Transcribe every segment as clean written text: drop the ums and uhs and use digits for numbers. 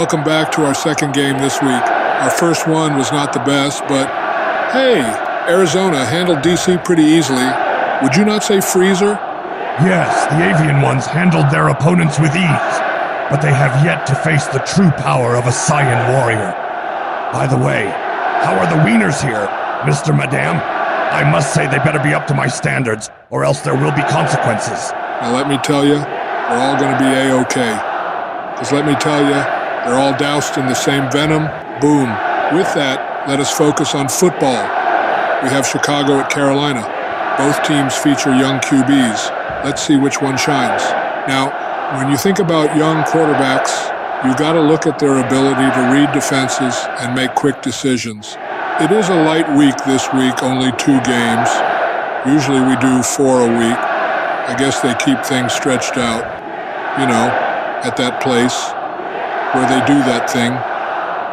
welcome back to our second game this week. Our first one was not the best, but hey, Arizona handled DC pretty easily. Would you not say freezer? Yes, the avian ones handled their opponents with ease, but they have yet to face the true power of a Saiyan warrior. By the way, how are the wieners here, Mr. Madame? I must say they better be up to my standards, or else there will be consequences. Now let me tell you, we're all going to be A-okay. Because let me tell you, they're all doused in the same venom. Boom. With that, let us focus on football. We have Chicago at Carolina. Both teams feature young QBs. Let's see which one shines. Now, when you think about young quarterbacks, you got to look at their ability to read defenses and make quick decisions. It is a light week this week, only 2 games. Usually we do 4 a week. I guess they keep things stretched out, you know, at that place where they do that thing.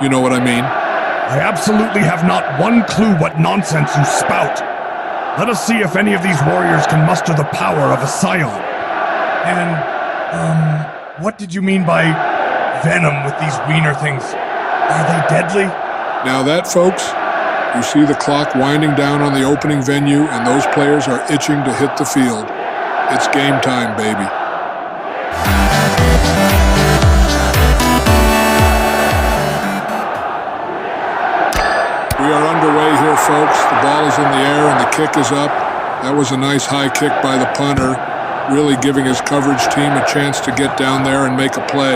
You know what I mean? I absolutely have not one clue what nonsense you spout. Let us see if any of these warriors can muster the power of a scion. And, what did you mean by venom with these wiener things? Are they deadly? Now that, folks, you see the clock winding down on the opening venue, and those players are itching to hit the field. It's game time, baby. We are underway here, folks. The ball is in the air and the kick is up. That was a nice high kick by the punter, really giving his coverage team a chance to get down there and make a play.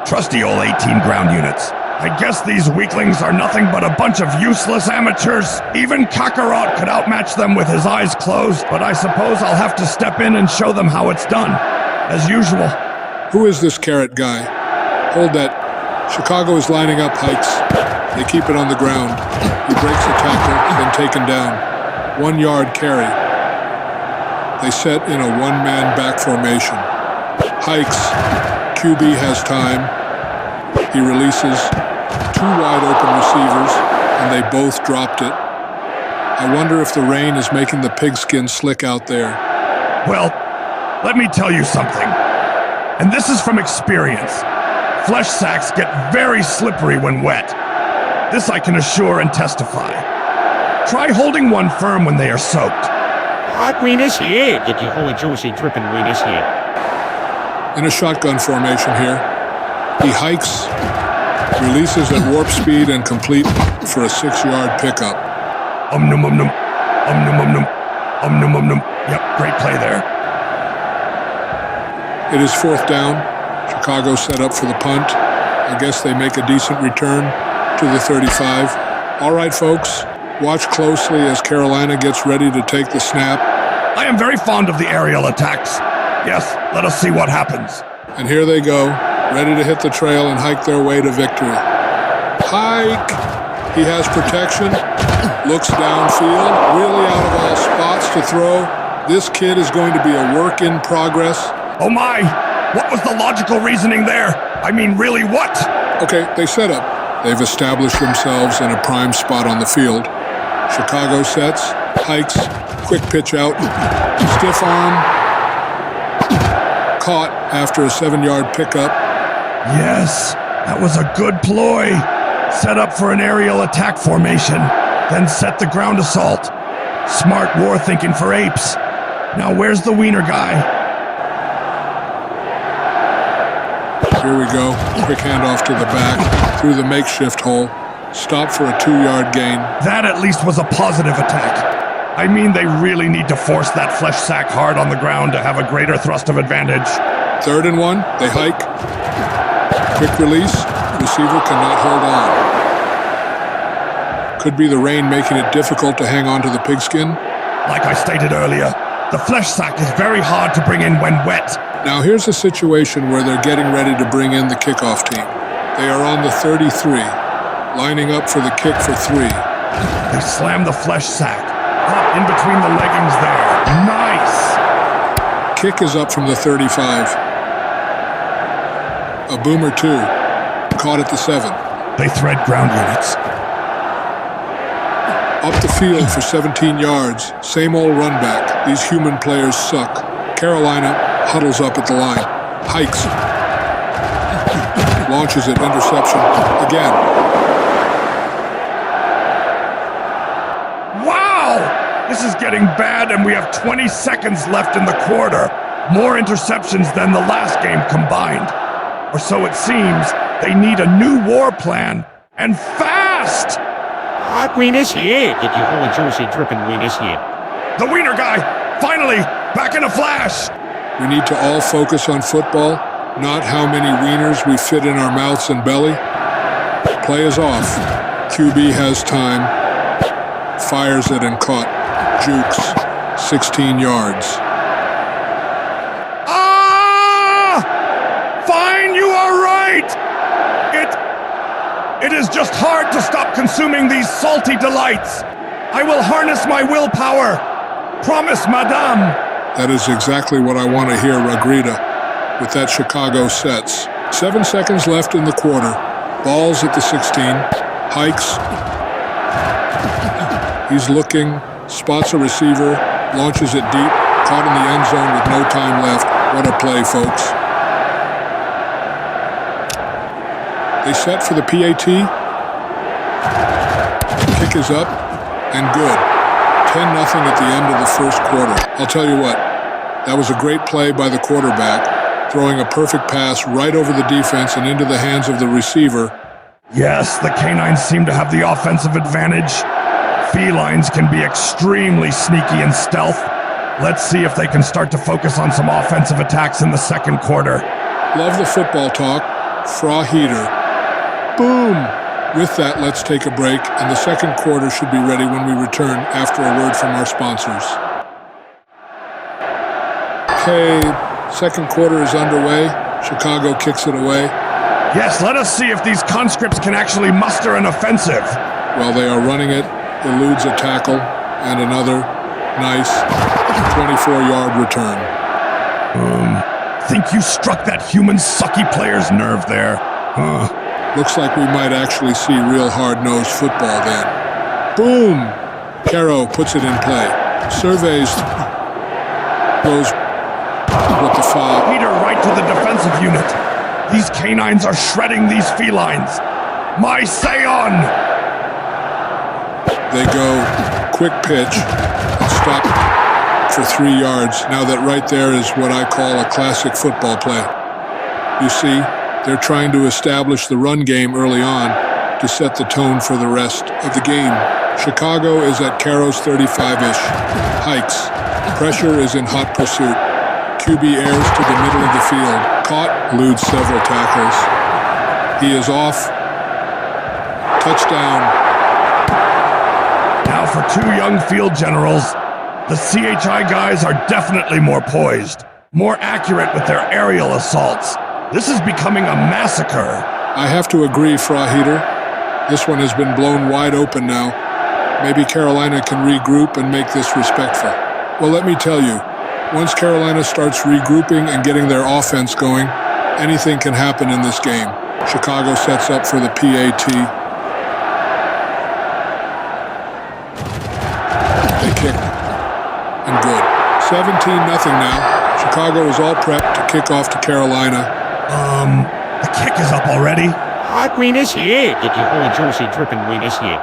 Trusty old 18 ground units. I guess these weaklings are nothing but a bunch of useless amateurs. Even Kakarot could outmatch them with his eyes closed, but I suppose I'll have to step in and show them how it's done. As usual. Who is this carrot guy? Hold that. Chicago is lining up hikes. They keep it on the ground. He breaks a tackle, then taken down. 1 yard carry. They set in a one-man back formation. Hikes. QB has time. He releases 2 wide open receivers, and they both dropped it. I wonder if the rain is making the pigskin slick out there. Well, let me tell you something. And this is from experience. Flesh sacks get very slippery when wet. This I can assure and testify. Try holding one firm when they are soaked. Hot wieners here. Get your holy juicy dripping wieners here. In a shotgun formation here. He hikes, releases at warp speed, and complete for a 6-yard pickup. Num num num. Num num num. Yep, great play there. It is 4th down. Chicago set up for the punt. I guess they make a decent return to the 35. All right, folks, watch closely as Carolina gets ready to take the snap. I am very fond of the aerial attacks. Yes, let us see what happens. And here they go, ready to hit the trail and hike their way to victory. Hike! He has protection, looks downfield, really out of all spots to throw. This kid is going to be a work in progress. Oh my! What was the logical reasoning there? I mean, really, what? Okay, they set up. They've established themselves in a prime spot on the field. Chicago sets, hikes, quick pitch out, stiff arm, caught after a 7-yard pickup. Yes, that was a good ploy. Set up for an aerial attack formation, then set the ground assault. Smart war thinking for apes. Now where's the wiener guy? Here we go. Quick handoff to the back, through the makeshift hole. Stop for a 2-yard gain. That at least was a positive attack. I mean, they really need to force that flesh sack hard on the ground to have a greater thrust of advantage. 3rd and 1, they hike. Quick release, receiver cannot hold on. Could be the rain making it difficult to hang on to the pigskin. Like I stated earlier, the flesh sack is very hard to bring in when wet. Now here's a situation where they're getting ready to bring in the kickoff team. They are on the 33, lining up for the kick for 3. They slam the flesh sack. Up in between the leggings there. Nice! Kick is up from the 35. A boomer 2. Caught at the 7. They thread ground units. Up the field for 17 yards. Same old run back. These human players suck. Carolina huddles up at the line, hikes, launches it, interception, again. Wow! This is getting bad, and we have 20 seconds left in the quarter. More interceptions than the last game combined. Or so it seems. They need a new war plan, and fast! Hot wieners here. Did you hold juicy dripping wieners here? The wiener guy! Finally! Back in a flash! We need to all focus on football, not how many wieners we fit in our mouths and belly. Play is off. QB has time. Fires it and caught. Jukes. 16 yards. Ah! Fine, you are right! It is just hard to stop consuming these salty delights. I will harness my willpower. Promise, madame. That is exactly what I want to hear, Ragrita, with that Chicago sets. 7 seconds left in the quarter. Ball's at the 16. Hikes. He's looking, spots a receiver, launches it deep, caught in the end zone with no time left. What a play, folks. They set for the PAT. Kick is up, and good. 10-0 at the end of the first quarter. I'll tell you what, that was a great play by the quarterback, throwing a perfect pass right over the defense and into the hands of the receiver. Yes, the canines seem to have the offensive advantage. Felines can be extremely sneaky and stealth. Let's see if they can start to focus on some offensive attacks in the second quarter. Love the football talk. Fra heater. Boom! With that, let's take a break, and the second quarter should be ready when we return after a word from our sponsors. Okay, second quarter is underway. Chicago kicks it away. Yes, let us see if these conscripts can actually muster an offensive. While they are running it, eludes a tackle, and another nice 24-yard return. Think you struck that human sucky player's nerve there. Looks like we might actually see real hard-nosed football then. Boom! Caro puts it in play. Surveys. Goes with the foul. Peter right to the defensive unit. These canines are shredding these felines. My say-on! They go quick pitch and stop for 3 yards. Now that right there is what I call a classic football play. You see, they're trying to establish the run game early on to set the tone for the rest of the game. Chicago is at Caro's 35-ish. Hikes. Pressure is in hot pursuit. QB airs to the middle of the field. Caught. Eludes several tackles. He is off. Touchdown. Now for two young field generals, the CHI guys are definitely more poised, more accurate with their aerial assaults. This is becoming a massacre. I have to agree, Fra Heater. This one has been blown wide open now. Maybe Carolina can regroup and make this respectful. Well, let me tell you, once Carolina starts regrouping and getting their offense going, anything can happen in this game. Chicago sets up for the PAT. They kick. And good. 17-0 now. Chicago is all prepped to kick off to Carolina. The kick is up already. Hot wieners here. Did you hold juicy dripping wieners here?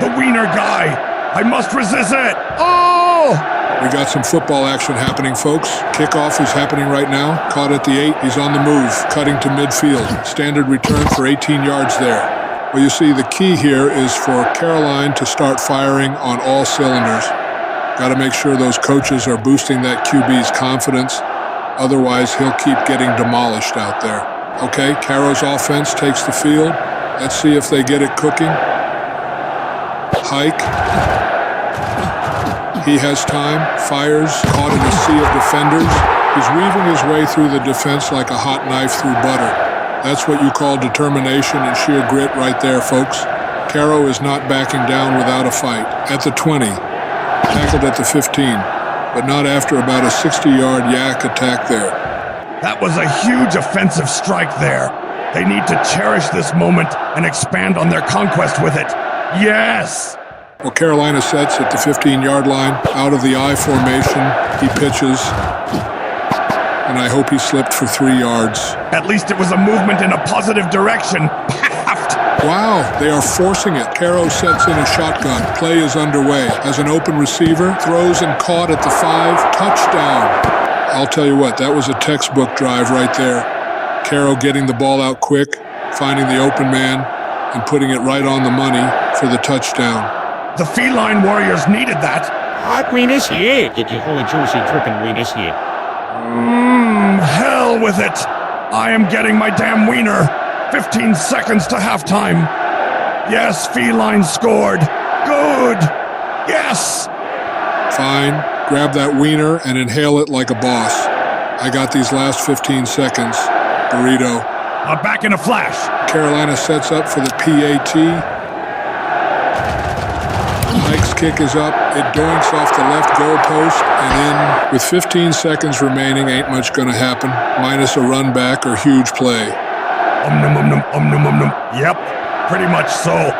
The wiener guy. I must resist it. Oh! We got some football action happening, folks. Kickoff is happening right now. Caught at the 8. He's on the move, cutting to midfield. Standard return for 18 yards there. Well, you see, the key here is for Caroline to start firing on all cylinders. Got to make sure those coaches are boosting that QB's confidence. Otherwise, he'll keep getting demolished out there. Okay, Caro's offense takes the field. Let's see if they get it cooking. Hike. He has time, fires, caught in a sea of defenders. He's weaving his way through the defense like a hot knife through butter. That's what you call determination and sheer grit right there, folks. Caro is not backing down without a fight. At the 20, tackled at the 15, but not after about a 60-yard yak attack there. That was a huge offensive strike there. They need to cherish this moment and expand on their conquest with it. Yes! Well, Carolina sets at the 15-yard line, out of the I formation. He pitches. and I hope he slipped for 3 yards. At least it was a movement in a positive direction. Wow, they are forcing it. Caro sets in a shotgun. Play is underway. As an open receiver, throws and caught at the 5. Touchdown. I'll tell you what, that was a textbook drive right there. Caro getting the ball out quick, finding the open man, and putting it right on the money for the touchdown. The feline warriors needed that. Hot wieners here. Did you hold juicy dripping wieners here? Hell with it. I am getting my damn wiener. 15 seconds to halftime. Yes, feline scored. Good. Yes. Fine. Grab that wiener and inhale it like a boss. I got these last 15 seconds. Burrito. Back in a flash. Carolina sets up for the PAT. Mike's kick is up. It doinks off the left goal post and in. With 15 seconds remaining, ain't much gonna happen. Minus a run back or huge play. Yep, pretty much so.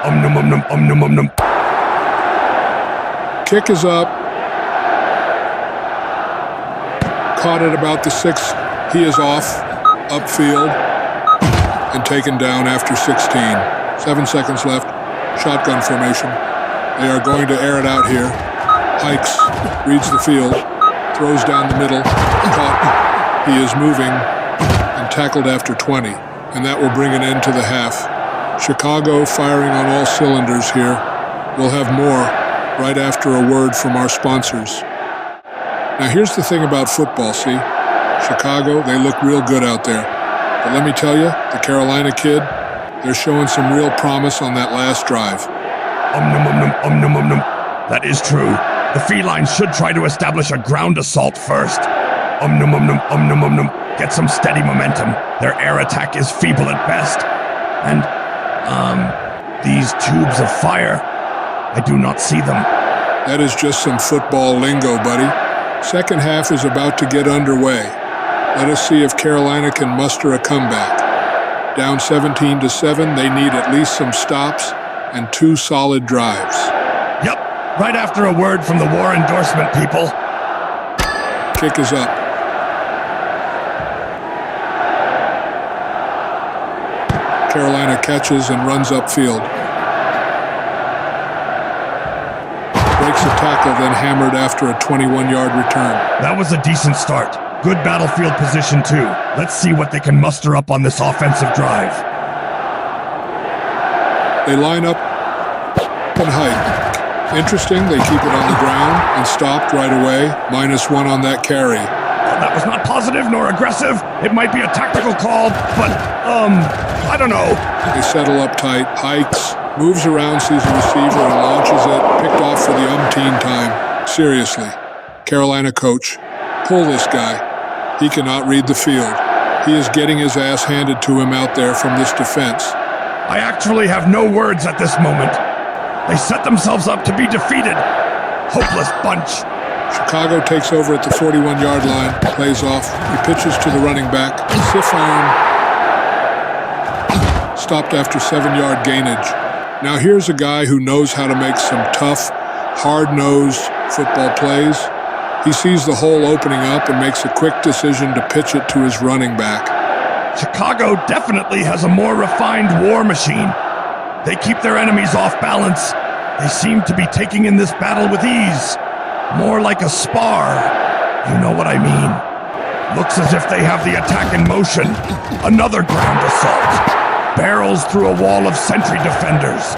Kick is up. Caught at about the 6. He is off. Upfield. And taken down after 16. 7 seconds left. Shotgun formation. They are going to air it out here. Hikes. Reads the field. Throws down the middle. Caught. He is moving. And tackled after 20. And that will bring an end to the half. Chicago firing on all cylinders here. We'll have more right after a word from our sponsors. Now here's the thing about football, see? Chicago, they look real good out there. But let me tell you, the Carolina kid, they're showing some real promise on that last drive. That is true. The felines should try to establish a ground assault first. Get some steady momentum. Their air attack is feeble at best. And, these tubes of fire, I do not see them. That is just some football lingo, buddy. Second half is about to get underway. Let us see if Carolina can muster a comeback. Down 17-7, they need at least some stops and 2 solid drives. Yep, right after a word from the war endorsement people. Kick is up. Carolina catches and runs upfield. Breaks a tackle, then hammered after a 21-yard return. That was a decent start. Good battlefield position, too. Let's see what they can muster up on this offensive drive. They line up and hike. Interesting, they keep it on the ground and stopped right away. -1 on that carry. Well, that was not positive nor aggressive. It might be a tactical call, but, I don't know. They settle up tight, hikes, moves around, sees a receiver, and launches it. Picked off for the umpteen time. Seriously, Carolina coach, pull this guy. He cannot read the field. He is getting his ass handed to him out there from this defense. I actually have no words at this moment. They set themselves up to be defeated. Hopeless bunch. Chicago takes over at the 41-yard line, plays off. He pitches to the running back. Stiff arm. Stopped after 7-yard gainage. Now here's a guy who knows how to make some tough, hard-nosed football plays. He sees the hole opening up and makes a quick decision to pitch it to his running back. Chicago definitely has a more refined war machine. They keep their enemies off balance. They seem to be taking in this battle with ease. More like a spar. You know what I mean. Looks as if they have the attack in motion. Another ground assault. Barrels through a wall of sentry defenders.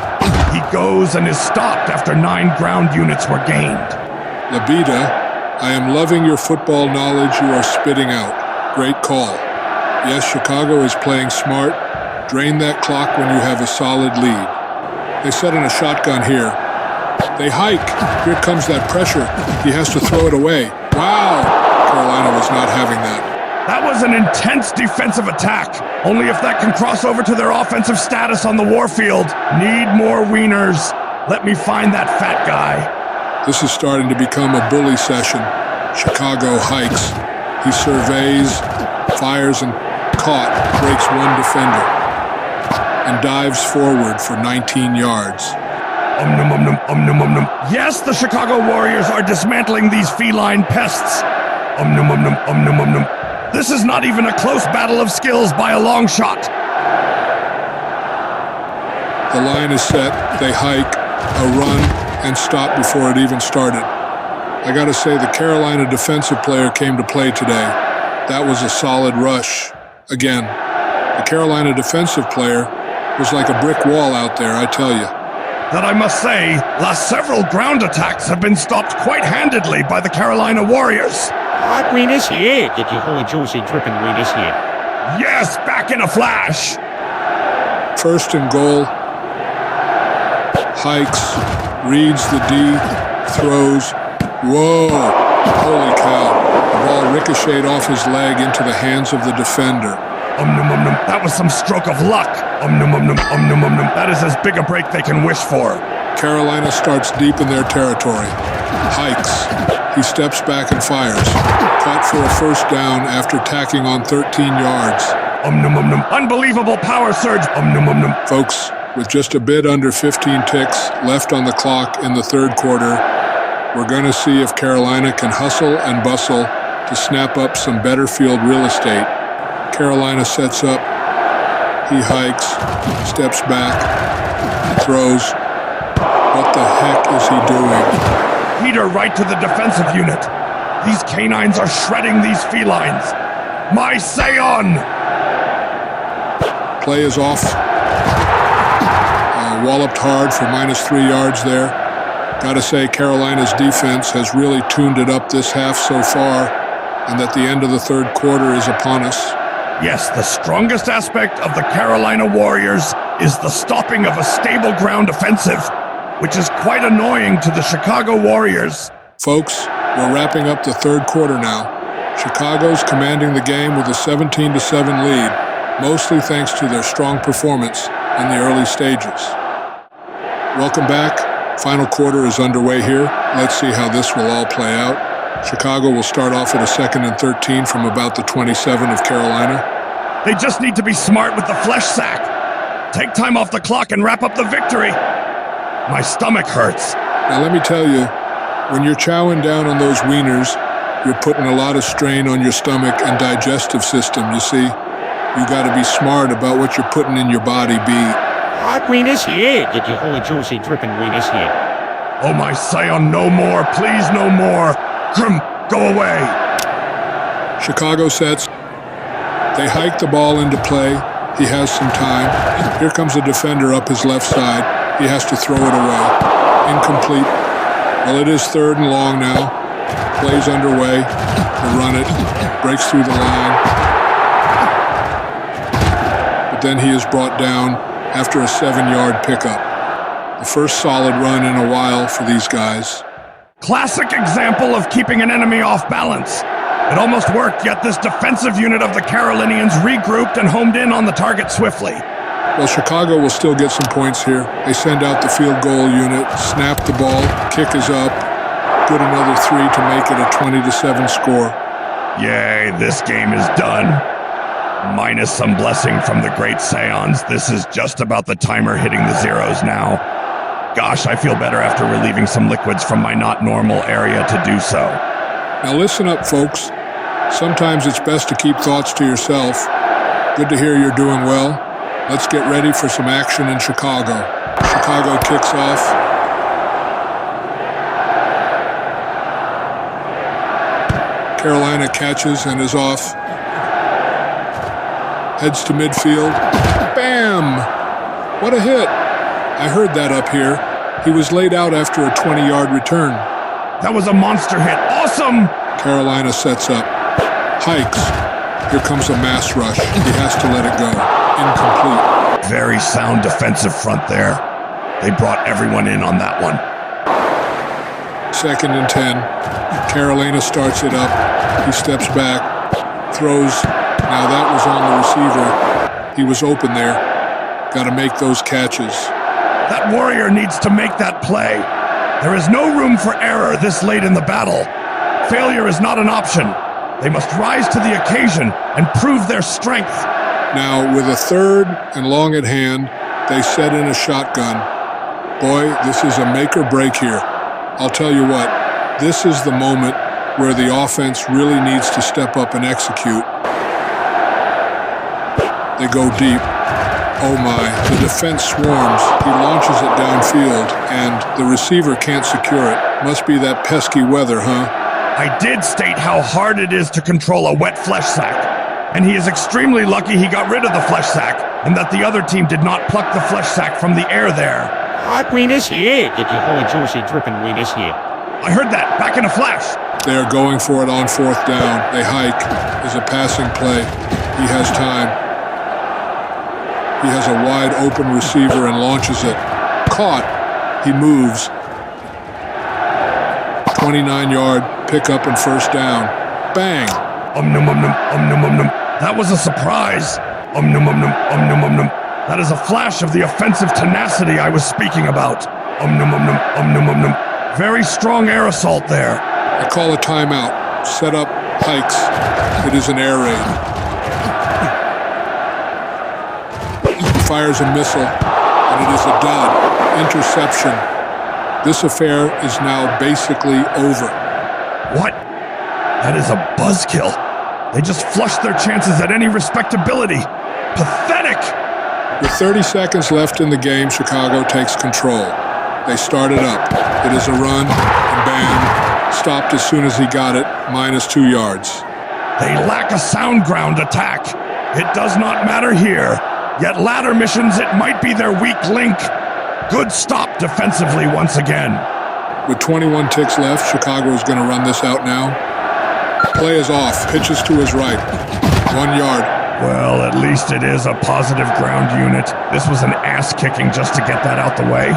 He goes and is stopped after 9 ground units were gained. Labida, I am loving your football knowledge you are spitting out. Great call. Yes, Chicago is playing smart. Drain that clock when you have a solid lead. They set in a shotgun here. They hike. Here comes that pressure. He has to throw it away. Wow! Carolina was not having that. That was an intense defensive attack. Only if that can cross over to their offensive status on the warfield. Need more wieners. Let me find that fat guy. This is starting to become a bully session. Chicago hikes. He surveys, fires, and caught, breaks 1 defender, and dives forward for 19 yards. Yes, the Chicago Warriors are dismantling these feline pests. This is not even a close battle of skills by a long shot. The line is set, they hike, a run, and stop before it even started. I gotta say, the Carolina defensive player came to play today. That was a solid rush. Again, the Carolina defensive player was like a brick wall out there, I tell you. That I must say, last several ground attacks have been stopped quite handedly by the Carolina Warriors. Hot winners here. Did you hold Josie dripping winners here? Yes, back in a flash. First and goal. Hikes, reads the D, throws. Whoa! Holy cow. The ball ricocheted off his leg into the hands of the defender. That was some stroke of luck. That is as big a break they can wish for. Carolina starts deep in their territory. Hikes. He steps back and fires. Caught for a first down after tacking on 13 yards. Unbelievable power surge. Folks, with just a bit under 15 ticks left on the clock in the third quarter, we're going to see if Carolina can hustle and bustle to snap up some better field real estate. Carolina sets up. He hikes, steps back, throws. What the heck is he doing? Heater right to the defensive unit. These canines are shredding these felines. My Saiyan! Play is off. Walloped hard for -3 yards there. Gotta say, Carolina's defense has really tuned it up this half so far, and that the end of the third quarter is upon us. Yes, the strongest aspect of the Carolina Warriors is the stopping of a stable ground offensive, which is quite annoying to the Chicago Warriors. Folks, we're wrapping up the third quarter now. Chicago's commanding the game with a 17-7 lead, mostly thanks to their strong performance in the early stages. Welcome back. Final quarter is underway here. Let's see how this will all play out. Chicago will start off at a 2nd and 13 from about the 27 of Carolina. They just need to be smart with the flesh sack. Take time off the clock and wrap up the victory. My stomach hurts. Now let me tell you, when you're chowing down on those wieners, you're putting a lot of strain on your stomach and digestive system, you see. You gotta be smart about what you're putting in your body, B. Hot winners here. Did you hold Josie dripping winners here? Oh my Saiyan, no more, please no more. Go away. Chicago sets. They hike the ball into play. He has some time. Here comes a defender up his left side. He has to throw it away. Incomplete. Well, it is 3rd and long now. Plays underway. They run it. Breaks through the line. But then he is brought down after a 7-yard pickup. The first solid run in a while for these guys. Classic example of keeping an enemy off balance. It almost worked, yet this defensive unit of the Carolinians regrouped and homed in on the target swiftly. Well, Chicago will still get some points here. They send out the field goal unit, snap the ball, kick is up, good another 3 to make it a 20-7 score. Yay, this game is done. Minus some blessing from the great Saiyans, this is just about the timer hitting the zeros now. Gosh, I feel better after relieving some liquids from my not normal area to do so. Now listen up, folks. Sometimes it's best to keep thoughts to yourself. Good to hear you're doing well. Let's get ready for some action in Chicago. Chicago kicks off. Carolina catches and is off. Heads to midfield. Bam! What a hit! I heard that up here. He was laid out after a 20-yard return. That was a monster hit. Awesome! Carolina sets up. Hikes. Here comes a mass rush. He has to let it go. Incomplete. Very sound defensive front there. They brought everyone in on that one. 2nd and 10. Carolina starts it up. He steps back. Throws. Now that was on the receiver. He was open there. Got to make those catches. That warrior needs to make that play. There is no room for error this late in the battle. Failure is not an option. They must rise to the occasion and prove their strength. Now, with a 3rd and long at hand, they set in a shotgun. Boy, this is a make or break here. I'll tell you what, this is the moment where the offense really needs to step up and execute. They go deep. Oh my, the defense swarms. He launches it downfield, and the receiver can't secure it. Must be that pesky weather, huh? I did state how hard it is to control a wet flesh sack, and he is extremely lucky he got rid of the flesh sack, and that the other team did not pluck the flesh sack from the air there. Hot wieners here. Did you hold juicy dripping wieners here? I heard that, back in a flash. They are going for it on fourth down. They hike. Is a passing play. He has time. He has a wide open receiver and launches it. Caught. He moves. 29-yard pickup and first down. Bang. That was a surprise. That is a flash of the offensive tenacity I was speaking about. Very strong air assault there. I call a timeout. Set up, hikes. It is an air raid. Fires a missile, and it is a dud. Interception. This affair is now basically over. What? That is a buzzkill. They just flushed their chances at any respectability. Pathetic! With 30 seconds left in the game, Chicago takes control. They start it up. It is a run, and bam, stopped as soon as he got it, -2 yards. They lack a sound ground attack. It does not matter here. Yet ladder missions, it might be their weak link. Good stop defensively once again. With 21 ticks left, Chicago is going to run this out now. Play is off. Pitches to his right. 1 yard. Well, at least it is a positive ground unit. This was an ass-kicking just to get that out the way.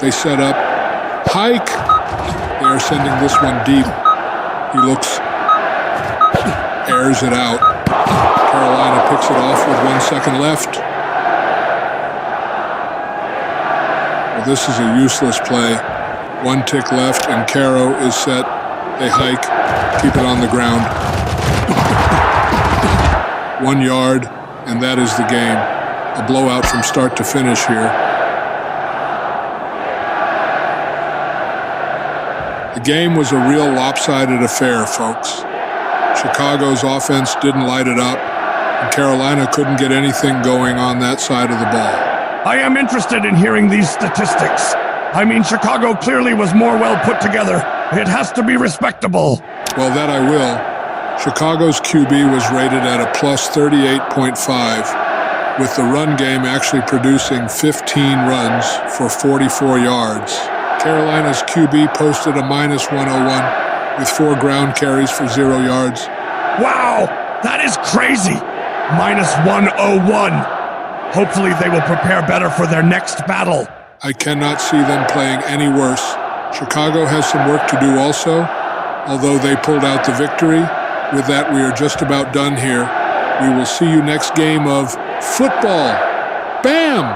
They set up. Hike. They are sending this one deep. He looks. Airs it out. Carolina picks it off with 1 second left. Well, this is a useless play. 1 tick left, and Caro is set. They hike, keep it on the ground. 1 yard, and that is the game. A blowout from start to finish here. The game was a real lopsided affair, folks. Chicago's offense didn't light it up, and Carolina couldn't get anything going on that side of the ball. I am interested in hearing these statistics. I mean, Chicago clearly was more well put together. It has to be respectable. Well, that I will. Chicago's QB was rated at a +38.5, with the run game actually producing 15 runs for 44 yards. Carolina's QB posted a -101 with 4 ground carries for 0 yards. Wow, that is crazy. -101. Hopefully they will prepare better for their next battle. I cannot see them playing any worse. Chicago has some work to do also, although they pulled out the victory. With that, we are just about done here. We will see you next game of football. Bam!